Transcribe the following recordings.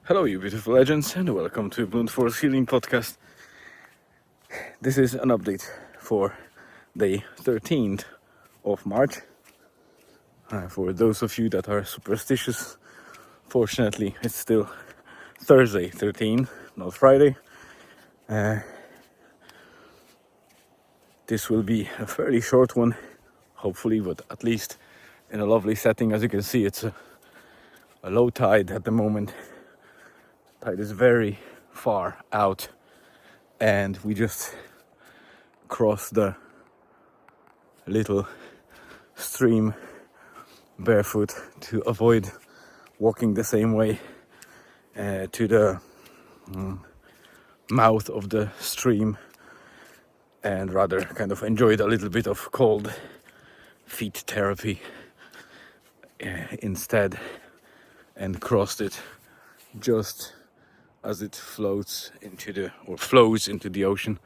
Hello, you beautiful legends, and welcome to Blunt Force Healing Podcast. This is an update for day 13th of March. For those of you that are superstitious, fortunately, it's still Thursday 13, not Friday. This will be a fairly short one, hopefully, but at least in a lovely setting. As you can see, it's a low tide at the moment. Tide is very far out, and we just crossed the little stream barefoot to avoid walking the same way to the mouth of the stream, and rather kind of enjoyed a little bit of cold feet therapy instead, and crossed it just as it flows into the ocean.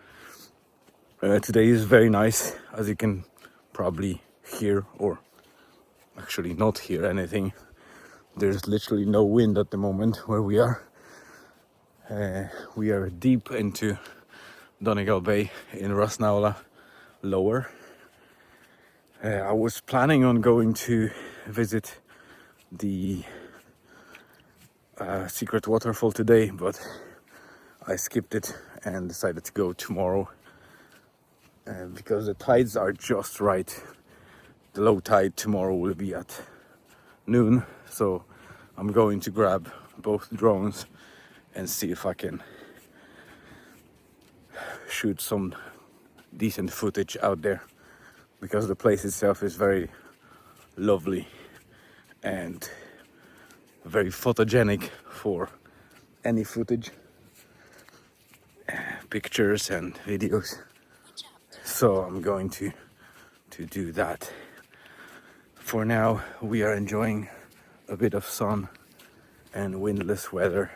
Today is very nice, as you can probably hear, or actually not hear anything. There's literally no wind at the moment where we are. We are deep into Donegal Bay in Rasnaula Lower. I was planning on going to visit the secret waterfall today, but I skipped it and decided to go tomorrow because the tides are just right. The low tide tomorrow will be at noon, so I'm going to grab both drones and see if I can shoot some decent footage out there, because the place itself is very lovely and very photogenic for any footage, pictures and videos. So I'm going to do that. For now, we are enjoying a bit of sun and windless weather.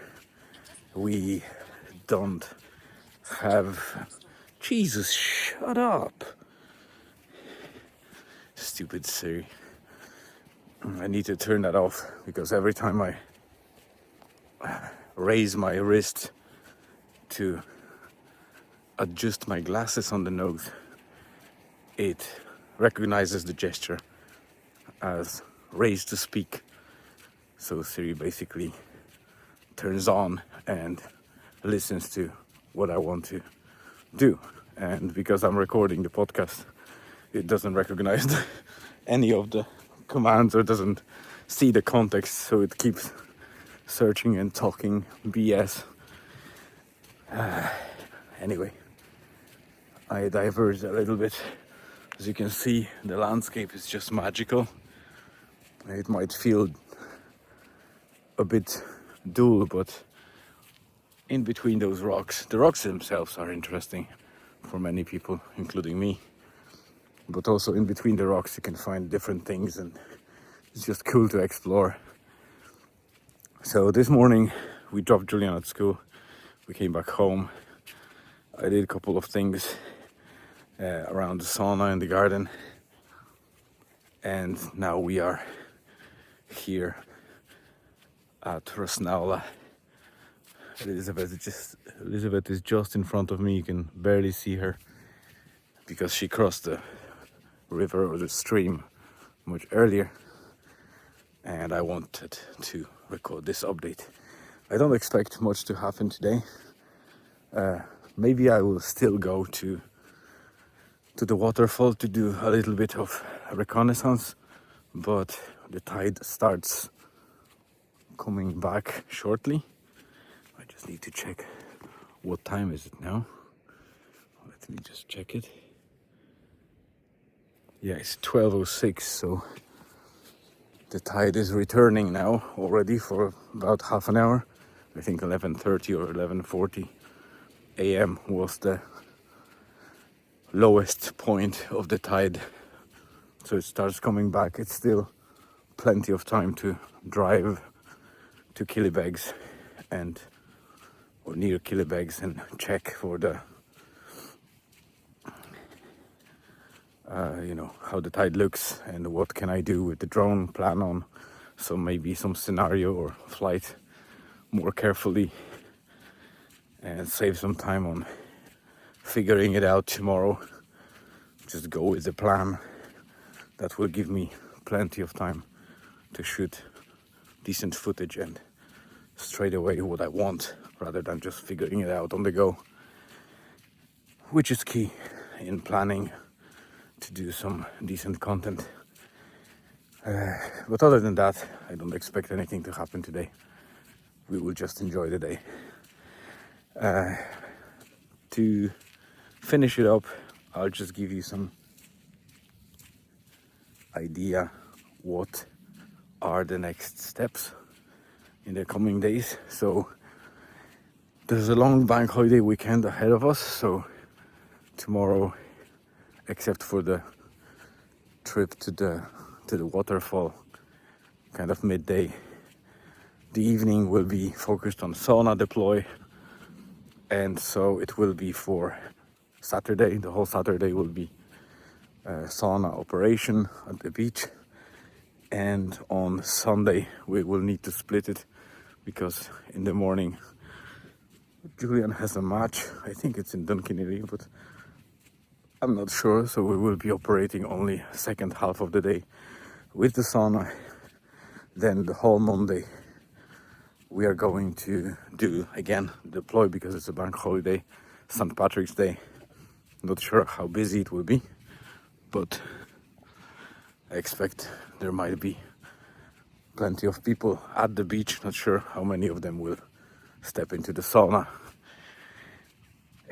We don't have... Jesus, shut up! Stupid Siri. I need to turn that off, because every time I raise my wrist to adjust my glasses on the nose, it recognizes the gesture as raised to speak. So Siri basically turns on and listens to what I want to do. And because I'm recording the podcast, it doesn't recognize any of the commands, or doesn't see the context, so it keeps searching and talking BS. Anyway, I diverged a little bit. As you can see, the landscape is just magical. It might feel a bit dull, but in between those rocks, the rocks themselves are interesting for many people, including me. But also in between the rocks you can find different things, and it's just cool to explore. So this morning we dropped Julian at school. We came back home. I did a couple of things around the sauna in the garden, and now we are here at Rasnaula. Elizabeth is just in front of me. You can barely see her because she crossed the river or the stream much earlier, and I wanted to record this update. I don't expect much to happen today. Maybe I will still go to the waterfall to do a little bit of reconnaissance, but the tide starts coming back shortly. I just need to check what time is it now. Let me just check it. Yeah, it's 12:06, so the tide is returning now already for about half an hour. I think 11:30 or 11:40 a.m. was the lowest point of the tide. So it starts coming back. It's still plenty of time to drive to Killybegs or near Killybegs and check for the how the tide looks and what can I do with the drone, plan on maybe some scenario or flight more carefully and save some time on figuring it out tomorrow. Just go with the plan. That will give me plenty of time to shoot decent footage and straight away what I want, rather than just figuring it out on the go, which is key in planning to do some decent content. But other than that, I don't expect anything to happen today. We will just enjoy the day. To finish it up, I'll just give you some idea what are the next steps in the coming days. So there's a long bank holiday weekend ahead of us, so tomorrow, except for the trip to the waterfall kind of midday, the evening will be focused on sauna deploy, and so it will be for Saturday. The whole Saturday will be sauna operation at the beach, and on Sunday we will need to split it because in the morning Julian has a match. I think it's in Dunkinelli, but I'm not sure, so we will be operating only second half of the day with the sauna. Then the whole Monday we are going to do again deploy because it's a bank holiday, St. Patrick's Day. Not sure how busy it will be, but I expect there might be plenty of people at the beach. Not sure how many of them will step into the sauna.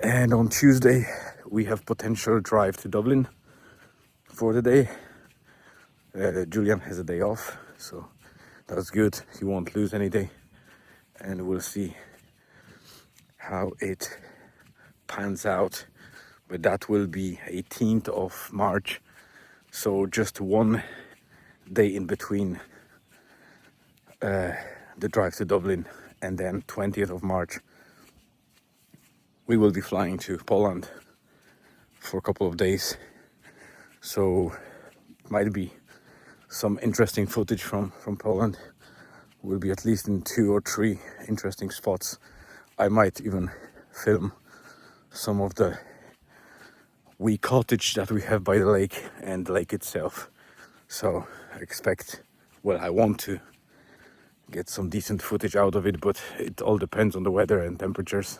And on Tuesday we have potential drive to Dublin for the day. Julian has a day off, so that's good. He won't lose any day, and we'll see how it pans out. But that will be 18th of March, so just one day in between the drive to Dublin, and then 20th of March we will be flying to Poland for a couple of days. So might be some interesting footage from Poland. We'll be at least in 2 or 3 interesting spots. I might even film some of the wee cottage that we have by the lake and the lake itself. So I want to get some decent footage out of it, but it all depends on the weather and temperatures.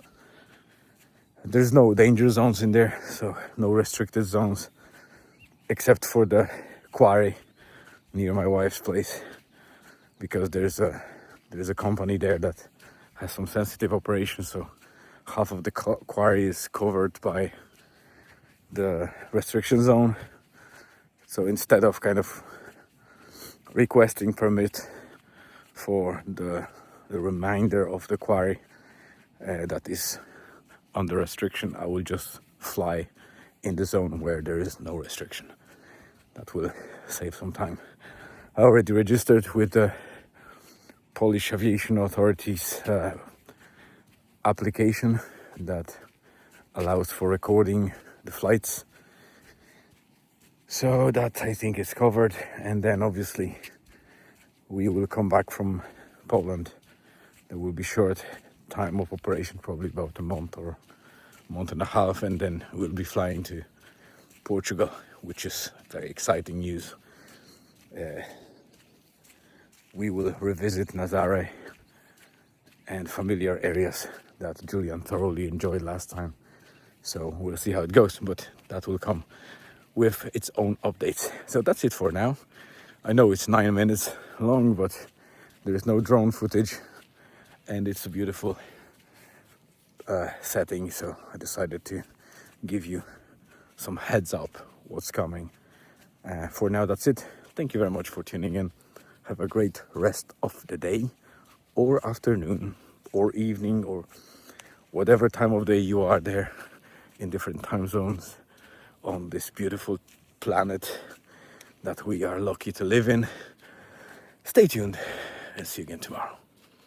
There's no danger zones in there, so no restricted zones, except for the quarry near my wife's place, because there's a company there that has some sensitive operations, so half of the quarry is covered by the restriction zone. So instead of kind of requesting permit for the remainder of the quarry that is under restriction, I will just fly in the zone where there is no restriction. That will save some time. I already registered with the Polish Aviation Authority's application that allows for recording the flights. So that, I think, is covered. And then obviously we will come back from Poland. There will be short time of operation, probably about a month or a month and a half, and then we'll be flying to Portugal, which is very exciting news. We will revisit Nazaré and familiar areas that Julian thoroughly enjoyed last time. So we'll see how it goes, but that will come with its own updates. So that's it for now. I know it's 9 minutes long, but there is no drone footage, and it's a beautiful setting, so I decided to give you some heads up what's coming. For now, that's it. Thank you very much for tuning in. Have a great rest of the day, or afternoon, or evening, or whatever time of day you are there in different time zones on this beautiful planet that we are lucky to live in. Stay tuned and see you again tomorrow.